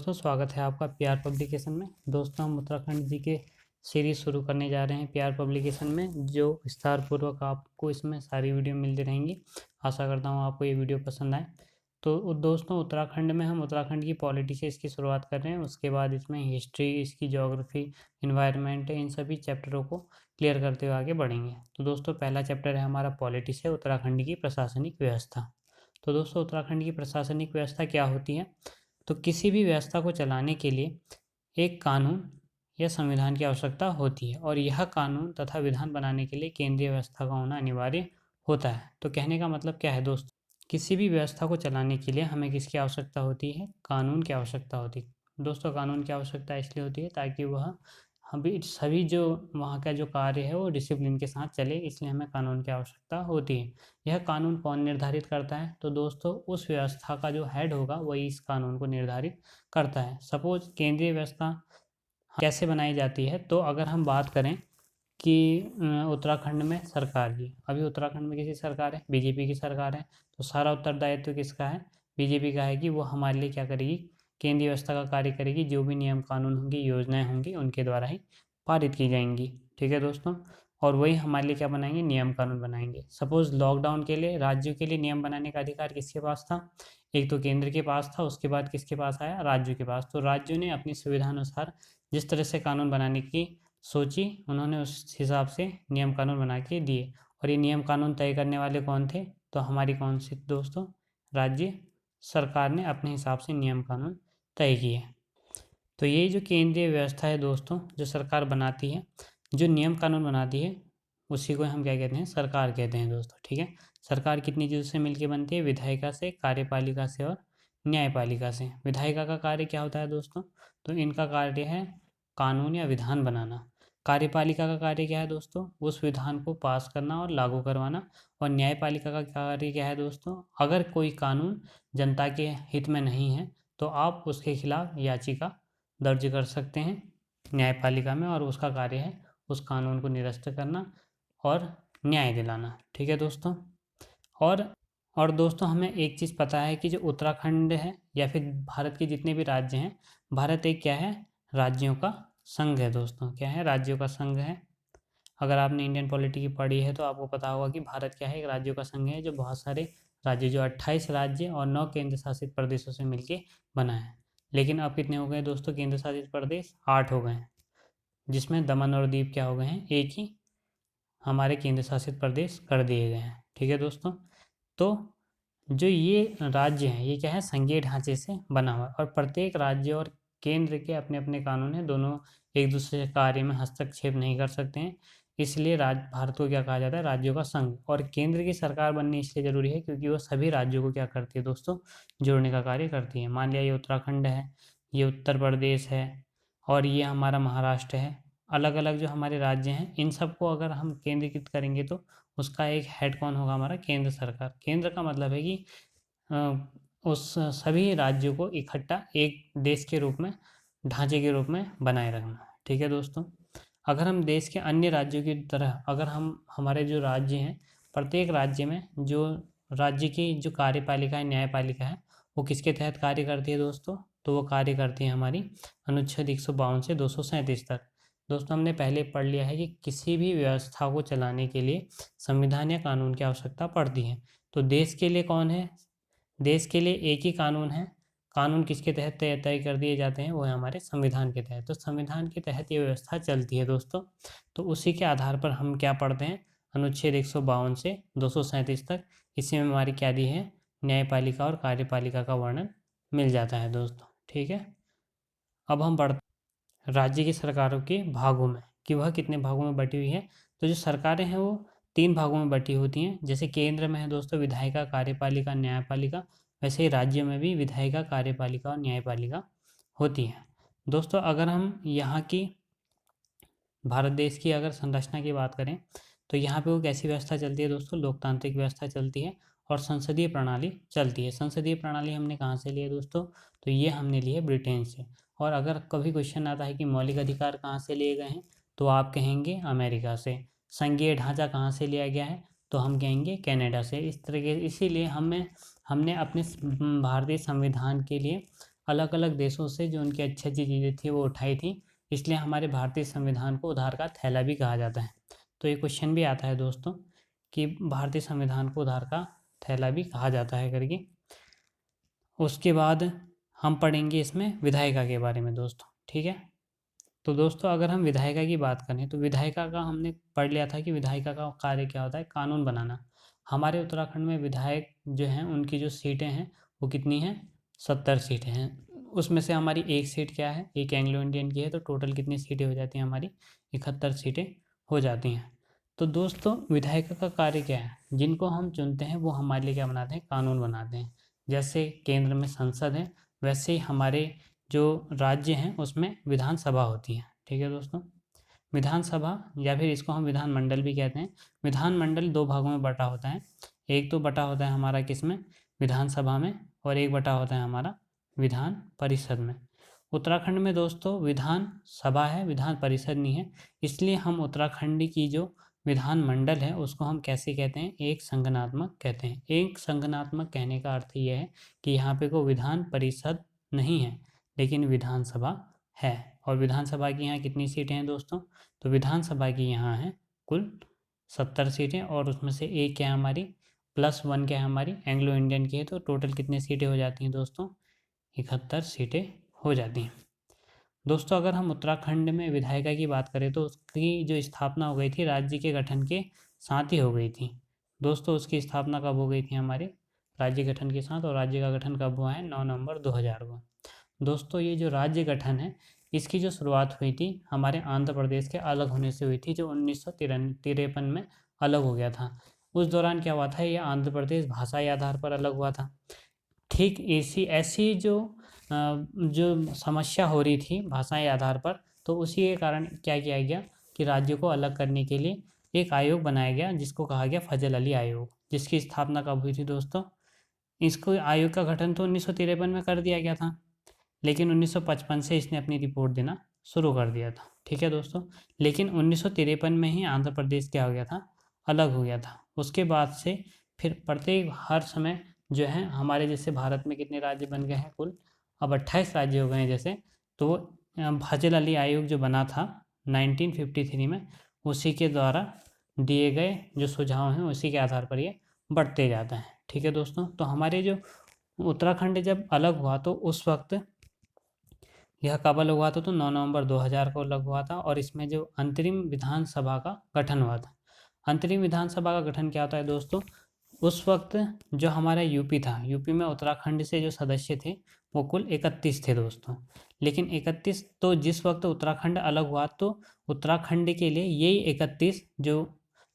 दोस्तों स्वागत है आपका पीआर पब्लिकेशन में। दोस्तों हम उत्तराखंड जी के सीरीज़ शुरू करने जा रहे हैं पीआर पब्लिकेशन में, जो विस्तारपूर्वक आपको इसमें सारी वीडियो मिलती रहेंगी। आशा करता हूँ आपको ये वीडियो पसंद आए। तो दोस्तों उत्तराखंड में हम उत्तराखंड की पॉलिटी से इसकी शुरुआत कर रहे हैं। उसके बाद इसमें हिस्ट्री, इसकी ज्योग्राफी, इन्वायरमेंट, इन सभी चैप्टरों को क्लियर करते हुए आगे बढ़ेंगे। तो दोस्तों पहला चैप्टर है हमारा पॉलिटी से उत्तराखंड की प्रशासनिक व्यवस्था। तो दोस्तों उत्तराखंड की प्रशासनिक व्यवस्था क्या होती है? तो किसी भी व्यवस्था को चलाने के लिए एक कानून या संविधान की आवश्यकता होती है, और यह कानून तथा विधान बनाने के लिए केंद्रीय व्यवस्था का होना अनिवार्य होता है। तो कहने का मतलब क्या है दोस्तों? किसी भी व्यवस्था को चलाने के लिए हमें किसकी आवश्यकता होती है? कानून की आवश्यकता होती है। दोस्तों कानून की आवश्यकता इसलिए होती है ताकि वह अभी सभी जो वहाँ का जो कार्य है वो डिसिप्लिन के साथ चले, इसलिए हमें कानून की आवश्यकता होती है। यह कानून कौन निर्धारित करता है? तो दोस्तों उस व्यवस्था का जो हेड होगा वही इस कानून को निर्धारित करता है। सपोज केंद्रीय व्यवस्था कैसे बनाई जाती है? तो अगर हम बात करें कि उत्तराखंड में सरकार की, अभी उत्तराखंड में किसी सरकार है, बीजेपी की सरकार है, तो सारा उत्तरदायित्व किसका है? बीजेपी का है कि वो हमारे लिए क्या करेगी? केंद्रीय व्यवस्था का कार्य करेगी। जो भी नियम कानून होंगी, योजनाएं होंगी, उनके द्वारा ही पारित की जाएंगी। ठीक है दोस्तों, और वही हमारे लिए क्या बनाएंगे? नियम कानून बनाएंगे। सपोज लॉकडाउन के लिए राज्यों के लिए नियम बनाने का अधिकार किसके पास था? एक तो केंद्र के पास था, उसके बाद किसके पास आया? राज्यों के पास। तो राज्यों ने अपनी सुविधा अनुसार जिस तरह से कानून बनाने की सोची, उन्होंने उस हिसाब से नियम कानून बना के दिए। और ये नियम कानून तय करने वाले कौन थे? तो हमारी कौन सी दोस्तों? राज्य सरकार ने अपने हिसाब से नियम कानून तय किए। तो ये जो केंद्रीय व्यवस्था है दोस्तों, जो सरकार बनाती है, जो नियम कानून बनाती है, उसी को हम क्या कहते हैं? सरकार कहते हैं दोस्तों। ठीक है, सरकार कितनी चीज़ों से मिलकर बनती है? विधायिका से, कार्यपालिका से और न्यायपालिका से। विधायिका का कार्य क्या होता है दोस्तों? तो इनका कार्य है कानून या विधान बनाना। कार्यपालिका का कार्य क्या है दोस्तों? उस विधान को पास करना और लागू करवाना। और न्यायपालिका का कार्य क्या है दोस्तों? अगर कोई कानून जनता के हित में नहीं है तो आप उसके खिलाफ याचिका दर्ज कर सकते हैं न्यायपालिका में, और उसका कार्य है उस कानून को निरस्त करना और न्याय दिलाना। ठीक है दोस्तों, और और दोस्तों हमें एक चीज़ पता है कि जो उत्तराखंड है या फिर भारत के जितने भी राज्य हैं, भारत एक क्या है? राज्यों का संघ है दोस्तों। क्या है? राज्यों का संघ है। अगर आपने इंडियन पॉलिटी की पढ़ी है तो आपको पता होगा कि भारत क्या है? एक राज्यों का संघ है, जो बहुत सारे राज्य, जो 28 राज्य और 9 केंद्र शासित प्रदेशों से मिलके बना है। लेकिन अब कितने हो गए दोस्तों केंद्र शासित प्रदेश? 8 हो गए हैं, जिसमें दमन और दीव क्या हो गए हैं? एक ही हमारे केंद्र शासित प्रदेश कर दिए गए हैं। ठीक है दोस्तों, तो जो ये राज्य हैं ये क्या है? संघीय ढांचे से बना हुआ है, और प्रत्येक राज्य और केंद्र के अपने अपने कानून हैं। दोनों एक दूसरे के कार्य में हस्तक्षेप नहीं कर सकते हैं। इसलिए भारत को क्या कहा जाता है? राज्यों का संघ। और केंद्र की सरकार बननी इसलिए ज़रूरी है क्योंकि वो सभी राज्यों को क्या करती है दोस्तों? जोड़ने का कार्य करती है। मान लिया ये उत्तराखंड है, ये उत्तर प्रदेश है, और ये हमारा महाराष्ट्र है। अलग अलग जो हमारे राज्य हैं, इन सबको अगर हम केंद्रीकृत करेंगे तो उसका एक हेड कौन होगा? हमारा केंद्र सरकार। केंद्र का मतलब है कि उस सभी राज्यों को इकट्ठा एक देश के रूप में, ढांचे के रूप में बनाए रखना। ठीक है दोस्तों, अगर हम देश के अन्य राज्यों की तरह, अगर हम हमारे जो राज्य हैं, प्रत्येक राज्य में जो राज्य की जो कार्यपालिका है, न्यायपालिका है, वो किसके तहत कार्य करती है दोस्तों? तो वो कार्य करती है हमारी अनुच्छेद 152 से 237 तक। दोस्तों हमने पहले पढ़ लिया है कि किसी भी व्यवस्था को चलाने के लिए संविधान या कानून की आवश्यकता पड़ती है। तो देश के लिए कौन है? देश के लिए एक ही कानून है। कानून किसके तहत तय तय कर दिए जाते हैं? वो है हमारे संविधान के तहत। तो संविधान के तहत ये व्यवस्था चलती है दोस्तों। तो उसी के आधार पर हम क्या पढ़ते हैं? अनुच्छेद 152 से 237 तक। इसी में हमारी क्या दी है? न्यायपालिका और कार्यपालिका का वर्णन मिल जाता है दोस्तों। ठीक है, अब हम बढ़ते राज्य की सरकारों के भागों में, कि वह कितने भागों में बटी हुई है। तो जो सरकारें हैं वो 3 भागों में बटी होती हैं। जैसे केंद्र में है दोस्तों विधायिका, कार्यपालिका, न्यायपालिका, वैसे ही राज्यों में भी विधायिका, कार्यपालिका और न्यायपालिका होती है। दोस्तों अगर हम यहाँ की भारत देश की अगर संरचना की बात करें तो यहाँ पे वो कैसी व्यवस्था चलती है दोस्तों? लोकतांत्रिक व्यवस्था चलती है और संसदीय प्रणाली चलती है। संसदीय प्रणाली हमने कहाँ से ली है दोस्तों? तो ये हमने ली है ब्रिटेन से। और अगर कभी क्वेश्चन आता है कि मौलिक अधिकार कहाँ से लिए गए हैं, तो आप कहेंगे अमेरिका से। संघीय ढांचा कहाँ से लिया गया है? तो हम कहेंगे कनाडा से। इस तरीके, इसीलिए हमने अपने भारतीय संविधान के लिए अलग अलग देशों से जो उनकी अच्छी अच्छी चीज़ें थी वो उठाई थी, इसलिए हमारे भारतीय संविधान को उधार का थैला भी कहा जाता है। तो ये क्वेश्चन भी आता है दोस्तों कि भारतीय संविधान को उधार का थैला भी कहा जाता है करके। उसके बाद हम पढ़ेंगे इसमें विधायिका के बारे में दोस्तों, ठीक है। तो दोस्तों अगर हम विधायिका की बात करें तो विधायिका का हमने पढ़ लिया था कि विधायिका का कार्य क्या होता है, कानून बनाना। हमारे उत्तराखंड में विधायक जो हैं उनकी जो सीटें हैं वो कितनी हैं, 70 सीटें हैं। उसमें से हमारी एक सीट क्या है, एक एंग्लो इंडियन की है, तो टोटल कितनी सीटें हो जाती हैं हमारी, 71 सीटें हो जाती हैं। तो दोस्तों विधायिका का कार्य क्या है, जिनको हम चुनते हैं वो हमारे लिए क्या बनाते हैं, कानून बनाते हैं। जैसे केंद्र में संसद है, वैसे ही हमारे जो राज्य हैं उसमें विधानसभा होती है, ठीक है दोस्तों। विधानसभा या फिर इसको हम विधानमंडल भी कहते हैं। विधानमंडल दो भागों में बटा होता है, एक तो बटा होता है हमारा किसमें, विधानसभा में, और एक बटा होता है हमारा विधान परिषद में। उत्तराखंड में दोस्तों विधान सभा है, विधान परिषद नहीं है, इसलिए हम उत्तराखंड की जो विधानमंडल है उसको हम कैसे कहते हैं, एक संगठनात्मक कहते हैं। एक संगठनात्मक कहने का अर्थ ये है कि यहाँ पे कोई विधान परिषद नहीं है लेकिन विधानसभा है। और विधानसभा की यहाँ कितनी सीटें हैं दोस्तों, तो विधानसभा की यहाँ है कुल 70 सीटें, और उसमें से एक क्या है हमारी +1 क्या है हमारी एंग्लो इंडियन की है, तो टोटल कितनी सीटें हो जाती हैं दोस्तों, 71 सीटें हो जाती हैं। दोस्तों अगर हम उत्तराखंड में विधायिका की बात करें तो उसकी जो स्थापना हो गई थी राज्य के गठन के साथ ही हो गई थी। दोस्तों उसकी स्थापना कब हो गई थी हमारे राज्य गठन के साथ, और राज्य का गठन कब हुआ है, 9 नवंबर 2000 को। दोस्तों ये जो राज्य गठन है इसकी जो शुरुआत हुई थी हमारे आंध्र प्रदेश के अलग होने से हुई थी, जो 1953 में अलग हो गया था। उस दौरान क्या हुआ था, ये आंध्र प्रदेश भाषाई आधार पर अलग हुआ था। ठीक ऐसी ऐसी जो समस्या हो रही थी भाषाई आधार पर, तो उसी के कारण क्या किया गया कि राज्य को अलग करने के लिए एक आयोग बनाया गया जिसको कहा गया फजल अली आयोग, जिसकी स्थापना कब हुई थी दोस्तों, इसको आयोग का गठन तो 1953 में कर दिया गया था, लेकिन 1955 से इसने अपनी रिपोर्ट देना शुरू कर दिया था, ठीक है दोस्तों। लेकिन 1953 में ही आंध्र प्रदेश क्या हो गया था, अलग हो गया था। उसके बाद से फिर प्रत्येक हर समय जो है हमारे जैसे भारत में कितने राज्य बन गए हैं कुल, अब 28 राज्य हो गए हैं जैसे। तो फजल अली आयोग जो बना था 1953 में, उसी के द्वारा दिए गए जो सुझाव हैं उसी के आधार पर ये बढ़ते जाता है, ठीक है दोस्तों। तो हमारे जो उत्तराखंड जब अलग हुआ तो उस वक्त यह कब अलग हुआ था, तो 9 नवंबर 2000 को अलग हुआ था, और इसमें जो अंतरिम विधानसभा का गठन हुआ था। अंतरिम विधानसभा का गठन क्या होता है दोस्तों, उस वक्त जो हमारा यूपी था, यूपी में उत्तराखंड से जो सदस्य थे वो कुल 31 थे दोस्तों। लेकिन 31, तो जिस वक्त उत्तराखंड अलग हुआ तो उत्तराखंड के लिए यही 31 जो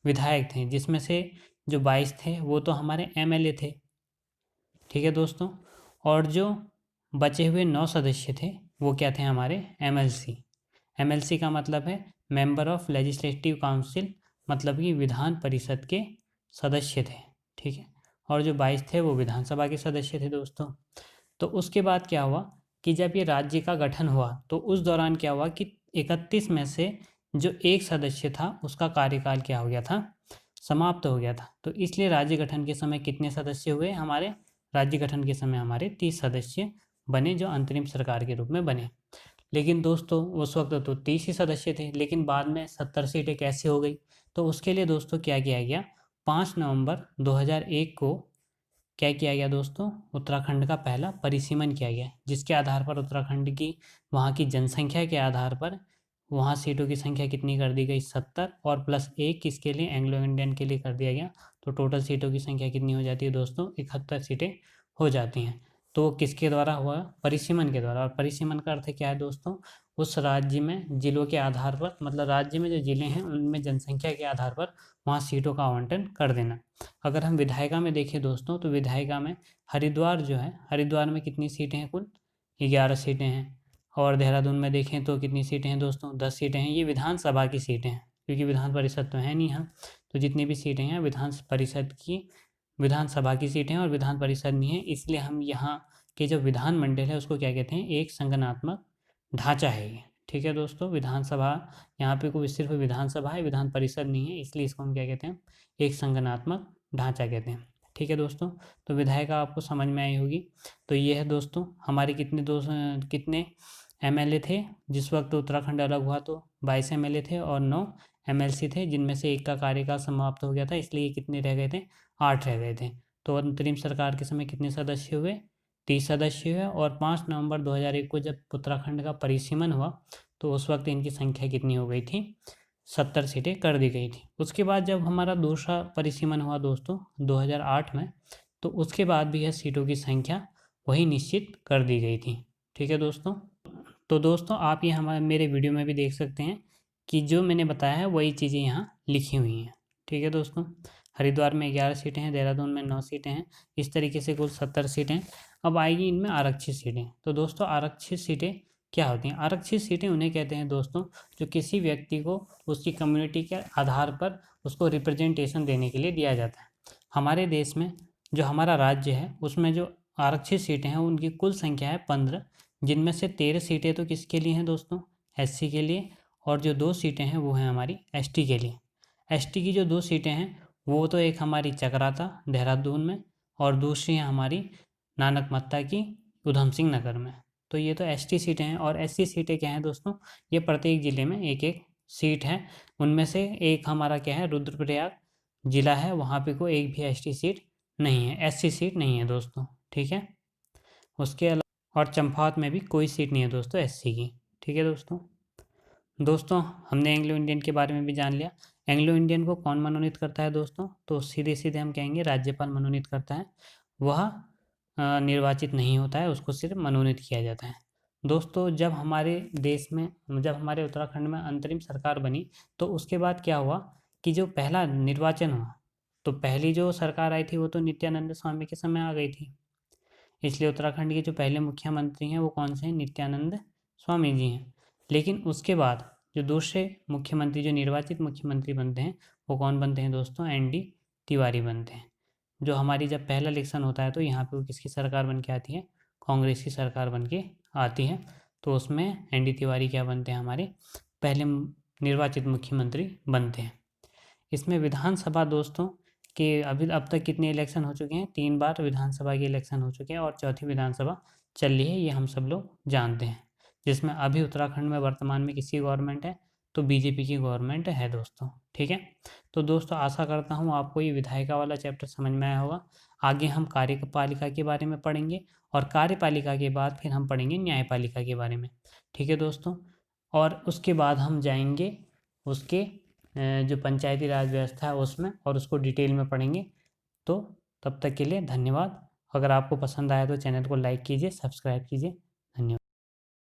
विधायक थे, जिसमें से जो 22 थे वो तो हमारे एमएलए थे, ठीक है दोस्तों। और जो बचे हुए 9 सदस्य थे वो क्या थे हमारे एमएलसी। एमएलसी का मतलब है मेंबर ऑफ लेजिस्लेटिव काउंसिल, मतलब कि विधान परिषद के सदस्य थे, ठीक है। और जो 22 थे वो विधानसभा के सदस्य थे दोस्तों। तो उसके बाद क्या हुआ कि जब ये राज्य का गठन हुआ तो उस दौरान क्या हुआ कि 31 में से जो एक सदस्य था उसका कार्यकाल क्या हो गया था, समाप्त हो गया था। तो इसलिए राज्य गठन के समय कितने सदस्य हुए हमारे, राज्य गठन के समय हमारे 30 सदस्य बने जो अंतरिम सरकार के रूप में बने। लेकिन दोस्तों उस वक्त तो 30 ही सदस्य थे, लेकिन बाद में 70 सीटें कैसे हो गई, तो उसके लिए दोस्तों क्या किया गया, 5 नवंबर 2001 को क्या किया गया दोस्तों, उत्तराखंड का पहला परिसीमन किया गया, जिसके आधार पर उत्तराखंड की वहाँ की जनसंख्या के आधार पर वहाँ सीटों की संख्या कितनी कर दी गई, 70, और +1 किसके लिए, एंग्लो इंडियन के लिए कर दिया गया। तो टोटल सीटों की संख्या कितनी हो जाती है दोस्तों, 71 सीटें हो जाती हैं। तो किसके द्वारा हुआ, परिसीमन के द्वारा। और परिसीमन का अर्थ क्या है दोस्तों, उस राज्य में जिलों के आधार पर, मतलब राज्य में जो जिले हैं उनमें जनसंख्या के आधार पर वहाँ सीटों का आवंटन कर देना। अगर हम विधायिका में देखें दोस्तों तो विधायिका में हरिद्वार जो है, हरिद्वार में कितनी सीटें हैं कुल, 11 सीटें हैं। और देहरादून में देखें तो कितनी सीटें हैं दोस्तों, 10 सीटें हैं। ये विधानसभा की सीटें हैं, क्योंकि विधान परिषद तो है नहीं यहाँ। तो जितनी भी सीटें हैं विधान परिषद की, विधानसभा की सीटें हैं और विधान परिषद नहीं है, इसलिए हम यहाँ के जो विधानमंडल है उसको क्या कहते हैं, एक संगठनात्मक ढांचा है ये, ठीक है दोस्तों। विधानसभा यहाँ पे कोई सिर्फ विधानसभा है, विधान परिषद नहीं है, इसलिए इसको हम क्या कहते हैं, एक संगठनात्मक ढांचा कहते हैं, ठीक। ठीक है दोस्तों, तो विधायिका आपको समझ में आई होगी। तो ये है दोस्तों हमारे कितने एमएलए थे जिस वक्त उत्तराखंड अलग हुआ, तो 22 एमएलए थे और 9 एमएलसी थे, जिनमें से एक का कार्यकाल समाप्त हो गया था, इसलिए कितने रह गए थे, 8 रह गए थे। तो अंतरिम सरकार के समय कितने सदस्य हुए, 30 सदस्य हुए। और 5 नवंबर 2001 को जब उत्तराखंड का परिसीमन हुआ तो उस वक्त इनकी संख्या कितनी हो गई थी, 70 सीटें कर दी गई थी। उसके बाद जब हमारा दूसरा परिसीमन हुआ दोस्तों 2008 में, तो उसके बाद भी यह सीटों की संख्या वही निश्चित कर दी गई थी। ठीक है दोस्तों, तो दोस्तों आप ये हमारे मेरे वीडियो में भी देख सकते हैं कि जो मैंने बताया है वही चीज़ें यहाँ लिखी हुई हैं। ठीक है दोस्तों, हरिद्वार में 11 सीटें हैं, देहरादून में 9 सीटें हैं, इस तरीके से कुल 70 सीटें। अब आएगी इनमें आरक्षित सीटें। तो दोस्तों आरक्षित सीटें क्या होती हैं? आरक्षित सीटें उन्हें कहते हैं दोस्तों जो किसी व्यक्ति को उसकी कम्युनिटी के आधार पर उसको रिप्रेजेंटेशन देने के लिए दिया जाता है। हमारे देश में जो हमारा राज्य है उसमें जो आरक्षित सीटें हैं उनकी कुल संख्या है 15, जिनमें से 13 सीटें तो किसके लिए हैं दोस्तों, एससी के लिए, और जो 2 सीटें हैं वो हैं हमारी एसटी के लिए। एसटी की जो 2 सीटें हैं वो तो एक हमारी चकराता देहरादून में और दूसरी है हमारी नानक मत्ता की उधम सिंह नगर में। तो ये तो एसटी सीटें हैं। और एससी सीटें क्या हैं दोस्तों, ये प्रत्येक ज़िले में एक एक सीट है। उनमें से एक हमारा क्या है, रुद्रप्रयाग ज़िला है, वहाँ पे कोई एक भी एसटी सीट नहीं है, एससी सीट नहीं है दोस्तों। ठीक है, उसके अलावा और चंपावत में भी कोई सीट नहीं है दोस्तों एससी की। ठीक है दोस्तों हमने एंग्लो इंडियन के बारे में भी जान लिया। एंग्लो इंडियन को कौन मनोनीत करता है दोस्तों, तो सीधे सीधे हम कहेंगे राज्यपाल मनोनीत करता है। वह निर्वाचित नहीं होता है, उसको सिर्फ मनोनीत किया जाता है। दोस्तों जब हमारे देश में, जब हमारे उत्तराखंड में अंतरिम सरकार बनी, तो उसके बाद क्या हुआ कि जो पहला निर्वाचन हुआ, तो पहली जो सरकार आई थी वो तो नित्यानंद स्वामी के समय आ गई थी। इसलिए उत्तराखंड के जो पहले मुख्यमंत्री हैं वो कौन से हैं, नित्यानंद स्वामी जी हैं। लेकिन उसके बाद जो दूसरे मुख्यमंत्री, जो निर्वाचित मुख्यमंत्री बनते हैं, वो कौन बनते हैं दोस्तों, एनडी तिवारी बनते हैं। जो हमारी जब पहला इलेक्शन होता है तो यहाँ पे वो किसकी सरकार बन के आती है, कांग्रेस की सरकार बन के आती है। तो उसमें एनडी तिवारी क्या बनते हैं, हमारे पहले निर्वाचित मुख्यमंत्री बनते हैं। इसमें विधानसभा दोस्तों के अभी अब तक कितने इलेक्शन हो चुके हैं, 3 बार विधानसभा के इलेक्शन हो चुके हैं और चौथी विधानसभा चल रही है, ये हम सब लोग जानते हैं। जिसमें अभी उत्तराखंड में वर्तमान में किसकी गवर्नमेंट है, तो बीजेपी की गवर्नमेंट है दोस्तों। ठीक है, तो दोस्तों आशा करता हूँ आपको ये विधायिका वाला चैप्टर समझ में आया होगा। आगे हम कार्यपालिका के बारे में पढ़ेंगे और कार्यपालिका के बाद फिर हम पढ़ेंगे न्यायपालिका के बारे में। ठीक है दोस्तों, और उसके बाद हम जाएंगे उसके जो पंचायती राज व्यवस्था है उसमें, और उसको डिटेल में पढ़ेंगे। तो तब तक के लिए धन्यवाद। अगर आपको पसंद आया तो चैनल को लाइक कीजिए, सब्सक्राइब कीजिए।